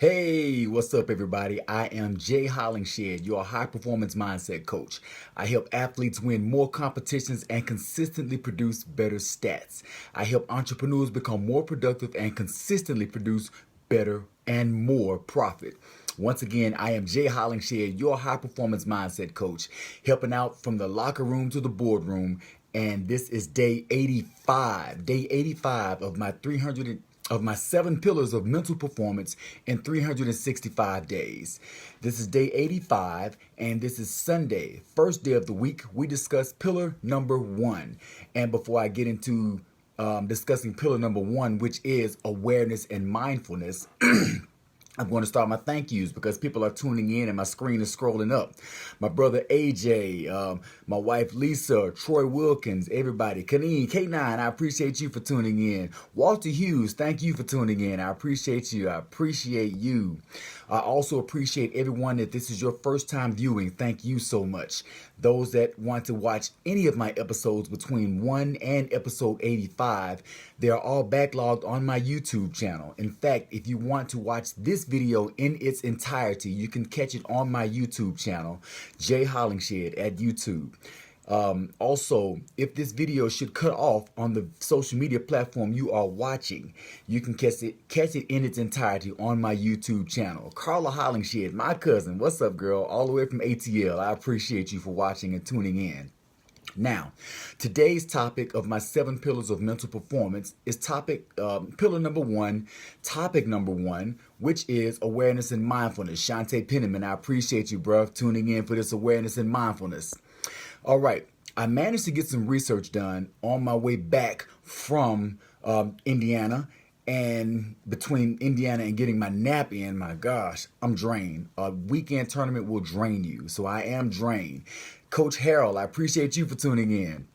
Hey, what's up, everybody? I am Jay Hollingshed, your high performance mindset coach. I help athletes win more competitions and consistently produce better stats. I help entrepreneurs become more productive and consistently produce better and more profit. Once again, I am Jay Hollingshed, your high performance mindset coach, helping out from the locker room to the boardroom. And this is day 85 of my 7 pillars of mental performance in 365 days. This is day 85, and this is Sunday, first day of the week. We discuss pillar number 1. And before I get into discussing pillar number 1, which is awareness and mindfulness, I'm going to start my thank yous because people are tuning in and my screen is scrolling up. My brother AJ, my wife Lisa, Troy Wilkins, everybody. Kaneen, K9, I appreciate you for tuning in. Walter Hughes, thank you for tuning in. I appreciate you. I appreciate you. I also appreciate everyone that this is your first time viewing. Thank you so much. Those that want to watch any of my episodes between 1 and episode 85, they are all backlogged on my YouTube channel. In fact, if you want to watch this video in its entirety, you can catch it on my YouTube channel, Jay Hollingshed at YouTube. Also, if this video should cut off on the social media platform you are watching, you can catch it in its entirety on my YouTube channel. Carla Hollingshed, my cousin, what's up, girl? All the way from ATL. I appreciate you for watching and tuning in. Now, today's topic of my 7 pillars of mental performance is pillar number 1, topic number 1, which is awareness and mindfulness. Shantae Penniman, I appreciate you, bruh, tuning in for this awareness and mindfulness. All right, I managed to get some research done on my way back from Indiana. And between Indiana and getting my nap in, my gosh, I'm drained. A weekend tournament will drain you, so I am drained. Coach Harold, I appreciate you for tuning in.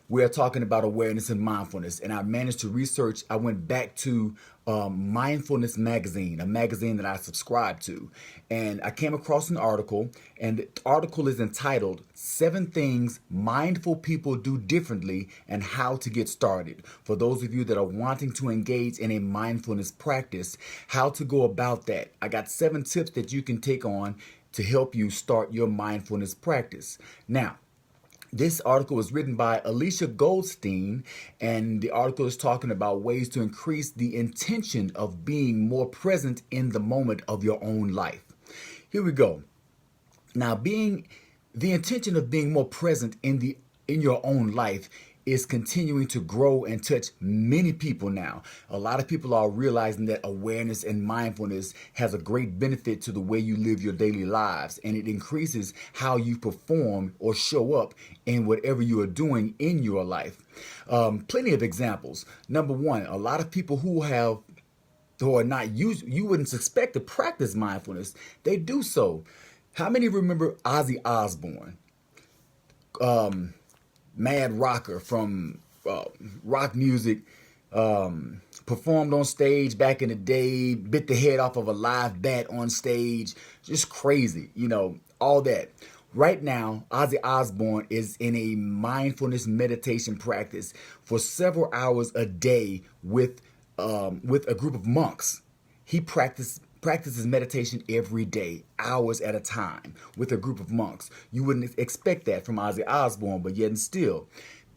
We're talking about awareness and mindfulness, and I managed to research. I went back to Mindfulness Magazine, a magazine that I subscribe to, and I came across an article, and the article is entitled 7 Things Mindful People Do Differently and How to Get Started. For those of you that are wanting to engage in a mindfulness practice, how to go about that. I got 7 tips that you can take on to help you start your mindfulness practice. Now, this article was written by Alicia Goldstein, and the article is talking about ways to increase the intention of being more present in the moment of your own life. Here we go. Now, the intention of being more present in your own life is continuing to grow and touch many people now. A lot of people are realizing that awareness and mindfulness has a great benefit to the way you live your daily lives, and it increases how you perform or show up in whatever you are doing in your life. Plenty of examples. Number 1, a lot of people who are not you wouldn't suspect to practice mindfulness, they do so. How many remember Ozzy Osbourne? Mad rocker from rock music, performed on stage back in the day, bit the head off of a live bat on stage, just crazy, all that. Right now, Ozzy Osbourne is in a mindfulness meditation practice for several hours a day with a group of monks. He practices meditation every day, hours at a time, with a group of monks. You wouldn't expect that from Ozzy Osbourne, but yet and still,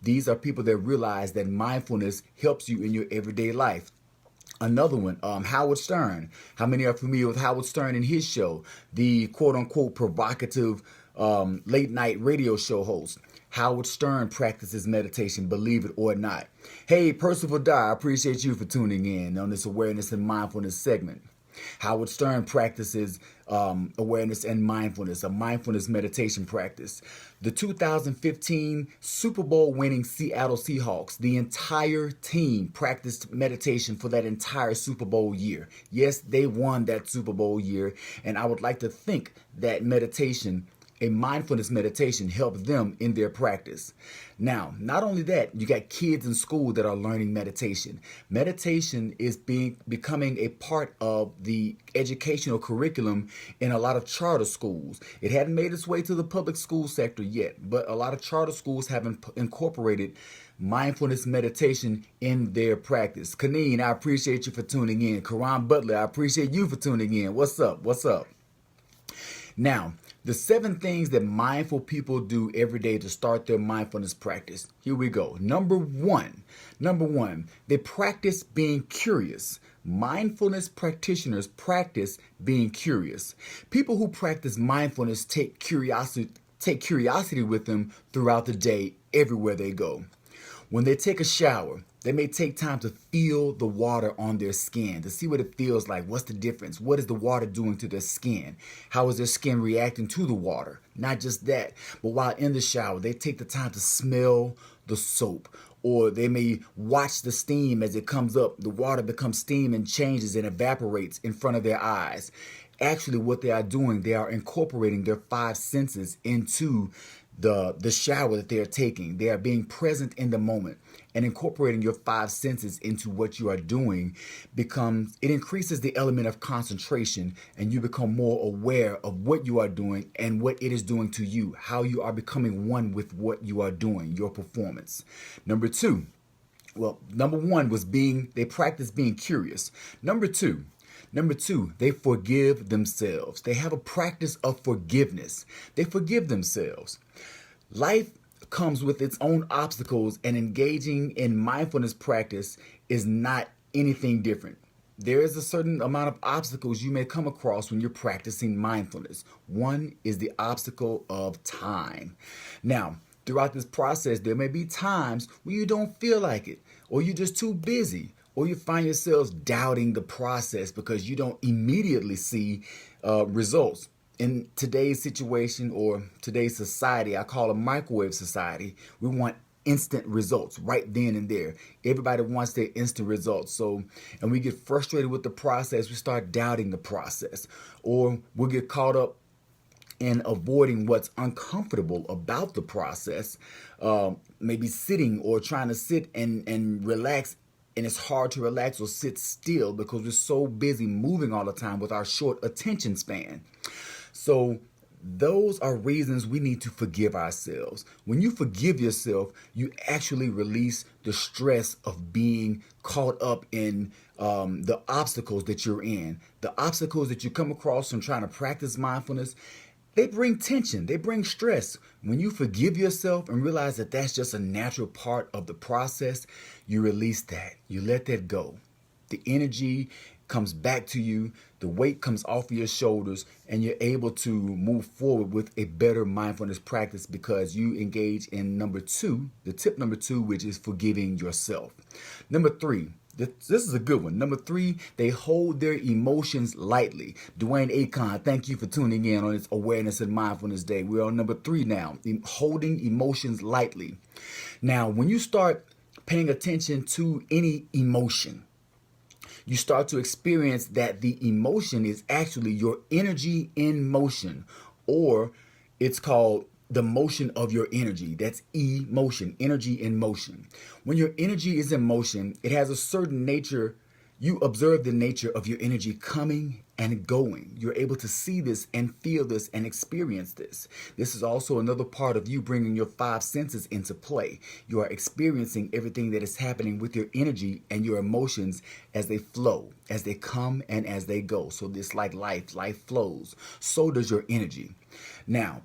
these are people that realize that mindfulness helps you in your everyday life. Another one, Howard Stern. How many are familiar with Howard Stern and his show, the quote-unquote provocative late night radio show host? Howard Stern practices meditation, believe it or not. Hey, Percival Dye, I appreciate you for tuning in on this awareness and mindfulness segment. Howard Stern practices awareness and mindfulness, a mindfulness meditation practice. The 2015 Super Bowl winning Seattle Seahawks, the entire team practiced meditation for that entire Super Bowl year. Yes, they won that Super Bowl year, and I would like to think that meditation a mindfulness meditation helped them in their practice. Now, not only that, you got kids in school that are learning meditation. Meditation is becoming a part of the educational curriculum in a lot of charter schools. It hadn't made its way to the public school sector yet, but a lot of charter schools have incorporated mindfulness meditation in their practice. Kaneen, I appreciate you for tuning in. Karan Butler, I appreciate you for tuning in. What's up? What's up? Now, the 7 things that mindful people do every day to start their mindfulness practice. Here we go. Number one, they practice being curious. Mindfulness practitioners practice being curious. People who practice mindfulness take curiosity with them throughout the day, everywhere they go. When they take a shower, they may take time to feel the water on their skin, to see what it feels like. What's the difference? What is the water doing to their skin? How is their skin reacting to the water? Not just that, but while in the shower, they take the time to smell the soap. Or they may watch the steam as it comes up. The water becomes steam and changes and evaporates in front of their eyes. Actually, what they are doing, they are incorporating their 5 senses into the shower that they are taking. They are being present in the moment, and incorporating your 5 senses into what you are doing it increases the element of concentration, and you become more aware of what you are doing and what it is doing to you, how you are becoming one with what you are doing, your performance. Number 1 was they practice being curious. Number two, they forgive themselves. They have a practice of forgiveness. They forgive themselves. Life comes with its own obstacles, and engaging in mindfulness practice is not anything different. There is a certain amount of obstacles you may come across when you're practicing mindfulness. One is the obstacle of time. Now, throughout this process, there may be times when you don't feel like it, or you're just too busy, or you find yourselves doubting the process because you don't immediately see results. In today's situation or today's society, I call a microwave society, we want instant results right then and there. Everybody wants their instant results. And we get frustrated with the process. We start doubting the process, or we'll get caught up in avoiding what's uncomfortable about the process, maybe sitting or trying to sit and relax. And it's hard to relax or sit still because we're so busy moving all the time with our short attention span. So those are reasons we need to forgive ourselves. When you forgive yourself, you actually release the stress of being caught up in the obstacles that you're in. The obstacles that you come across from trying to practice mindfulness, they bring tension, they bring stress. When you forgive yourself and realize that that's just a natural part of the process, you release that. You let that go. The energy comes back to you, the weight comes off of your shoulders, and you're able to move forward with a better mindfulness practice because you engage in the tip number 2, which is forgiving yourself. Number 3, this is a good one. Number 3, they hold their emotions lightly. Dwayne Akon, thank you for tuning in on this Awareness and Mindfulness Day. We're on number 3 now, holding emotions lightly. Now, when you start paying attention to any emotion, you start to experience that the emotion is actually your energy in motion, or it's called the motion of your energy. That's emotion, energy in motion. When your energy is in motion, it has a certain nature. You observe the nature of your energy coming and going. You're able to see this and feel this and experience this. This is also another part of you bringing your 5 senses into play. You are experiencing everything that is happening with your energy and your emotions as they flow, as they come and as they go. So this like life flows. So does your energy. Now,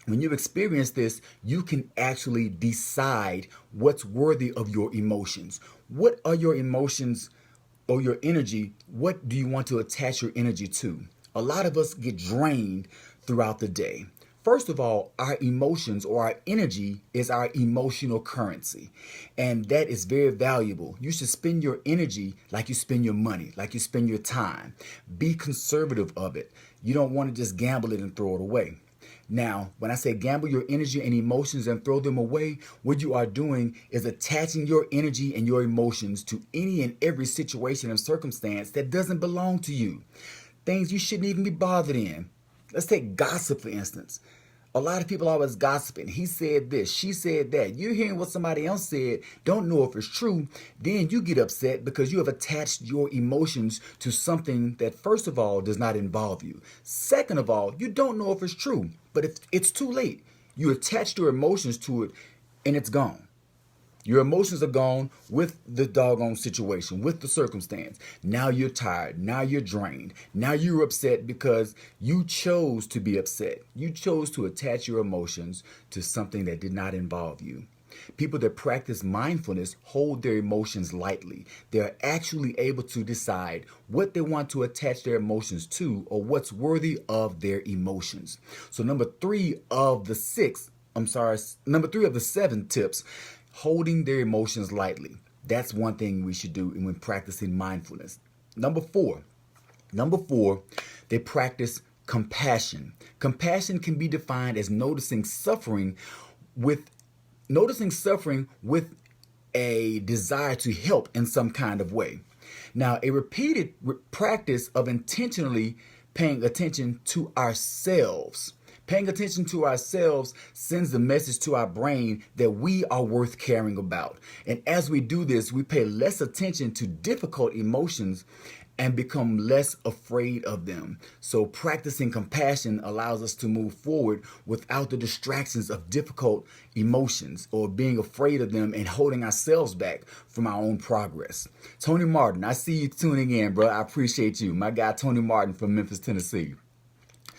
when you experience this, you can actually decide what's worthy of your emotions. What are your emotions or your energy? What do you want to attach your energy to? A lot of us get drained throughout the day. First of all, our emotions or our energy is our emotional currency. And that is very valuable. You should spend your energy like you spend your money, like you spend your time. Be conservative of it. You don't want to just gamble it and throw it away. Now, when I say gamble your energy and emotions and throw them away, what you are doing is attaching your energy and your emotions to any and every situation and circumstance that doesn't belong to you. Things you shouldn't even be bothered in. Let's take gossip, for instance. A lot of people always gossiping. He said this, she said that. You're hearing what somebody else said, don't know if it's true. Then you get upset because you have attached your emotions to something that, first of all, does not involve you. Second of all, you don't know if it's true. But if it's too late, you attached your emotions to it and it's gone. Your emotions are gone with the doggone situation, with the circumstance. Now you're tired. Now you're drained. Now you're upset because you chose to be upset. You chose to attach your emotions to something that did not involve you. People that practice mindfulness hold their emotions lightly. They're actually able to decide what they want to attach their emotions to or what's worthy of their emotions. So number three of the 7 tips, holding their emotions lightly. That's one thing we should do when practicing mindfulness. Number four, they practice compassion. Compassion can be defined as noticing suffering with a desire to help in some kind of way. Now, a repeated practice of intentionally paying attention to ourselves. Paying attention to ourselves sends the message to our brain that we are worth caring about. And as we do this, we pay less attention to difficult emotions and become less afraid of them. So practicing compassion allows us to move forward without the distractions of difficult emotions or being afraid of them and holding ourselves back from our own progress. Tony Martin, I see you tuning in, bro. I appreciate you. My guy, Tony Martin from Memphis, Tennessee.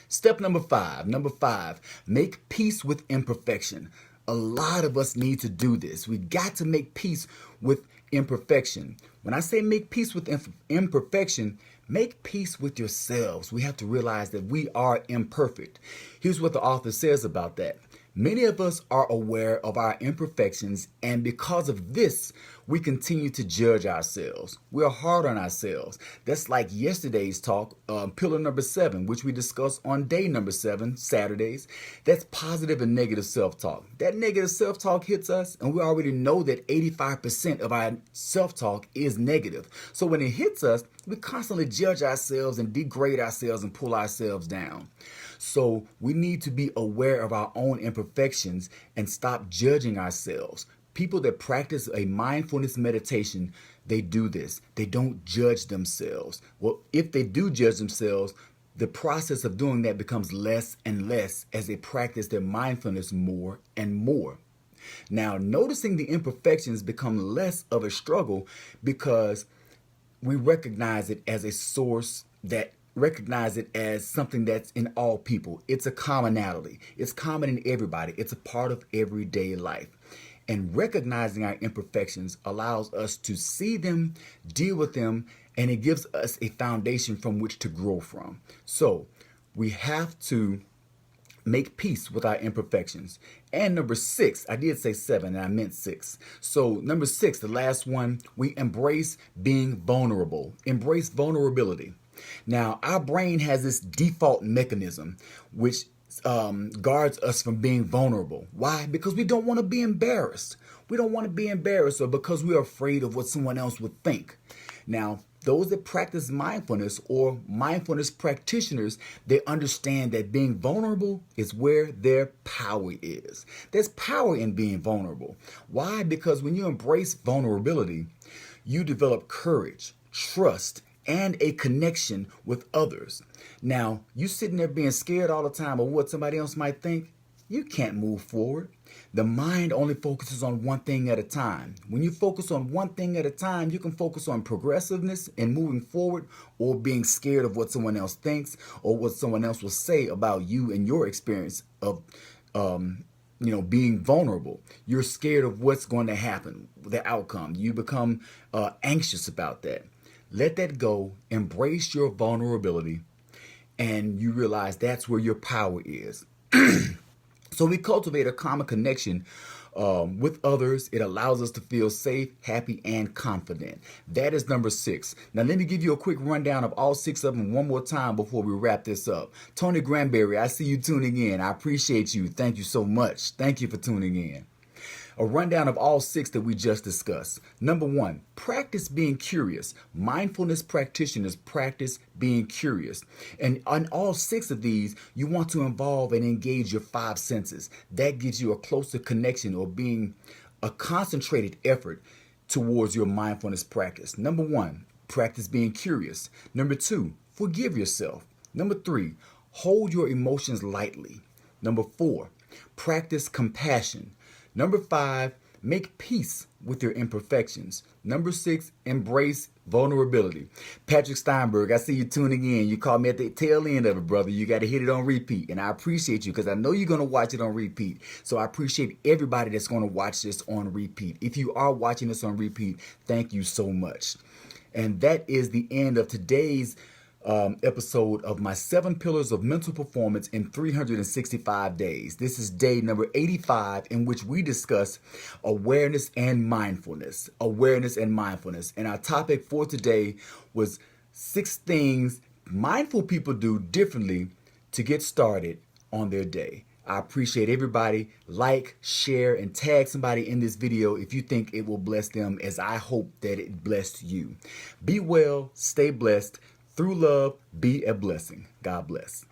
Step number five, make peace with imperfection. A lot of us need to do this. We got to make peace with imperfection. When I say make peace with imperfection, make peace with yourselves. We have to realize that we are imperfect. Here's what the author says about that. Many of us are aware of our imperfections, and because of this, we continue to judge ourselves. We are hard on ourselves. That's like yesterday's talk, pillar number 7, which we discussed on day number 7, Saturdays. That's positive and negative self-talk. That negative self-talk hits us, and we already know that 85% of our self-talk is negative. So when it hits us, we constantly judge ourselves and degrade ourselves and pull ourselves down. So we need to be aware of our own imperfections and stop judging ourselves. People that practice a mindfulness meditation, they do this. They don't judge themselves. Well, if they do judge themselves, the process of doing that becomes less and less as they practice their mindfulness more and more. Now, noticing the imperfections become less of a struggle because we recognize it as a source recognize it as something that's in all people. It's a commonality. It's common in everybody. It's a part of everyday life. And recognizing our imperfections allows us to see them, deal with them, and it gives us a foundation from which to grow from. So we have to make peace with our imperfections. And number 6, I did say 7 and I meant 6. So number 6, the last one, we embrace being vulnerable. Embrace vulnerability. Now, our brain has this default mechanism which guards us from being vulnerable. Why? Because we don't want to be embarrassed. We don't want to be embarrassed, or because we are afraid of what someone else would think. Now, those that practice mindfulness or mindfulness practitioners, they understand that being vulnerable is where their power is. There's power in being vulnerable. Why? Because when you embrace vulnerability, you develop courage, trust, and a connection with others. Now, you sitting there being scared all the time of what somebody else might think, you can't move forward. The mind only focuses on one thing at a time. When you focus on one thing at a time, you can focus on progressiveness and moving forward, or being scared of what someone else thinks or what someone else will say about you and your experience of being vulnerable. You're scared of what's going to happen, the outcome. You become anxious about that. Let that go, embrace your vulnerability, and you realize that's where your power is. So we cultivate a common connection with others. It allows us to feel safe, happy, and confident. That is number 6. Now let me give you a quick rundown of all 6 of them one more time before we wrap this up. Tony Granberry, I see you tuning in. I appreciate you. Thank you so much. Thank you for tuning in. A rundown of all 6 that we just discussed. Number 1, practice being curious. Mindfulness practitioners practice being curious. And on all 6 of these, you want to involve and engage your 5 senses. That gives you a closer connection or being a concentrated effort towards your mindfulness practice. Number 1, practice being curious. Number 2, forgive yourself. Number 3, hold your emotions lightly. Number 4, practice compassion. Number 5, make peace with your imperfections. Number 6, embrace vulnerability. Patrick Steinberg, I see you tuning in. You caught me at the tail end of it, brother. You got to hit it on repeat. And I appreciate you because I know you're going to watch it on repeat. So I appreciate everybody that's going to watch this on repeat. If you are watching this on repeat, thank you so much. And that is the end of today's episode of my 7 pillars of mental performance in 365 days. This is day number 85, in which we discuss awareness and mindfulness. Awareness and mindfulness. And our topic for today was 6 things mindful people do differently to get started on their day. I appreciate everybody. Like, share, and tag somebody in this video if you think it will bless them, as I hope that it blessed you. Be well, stay blessed. Through love, be a blessing. God bless.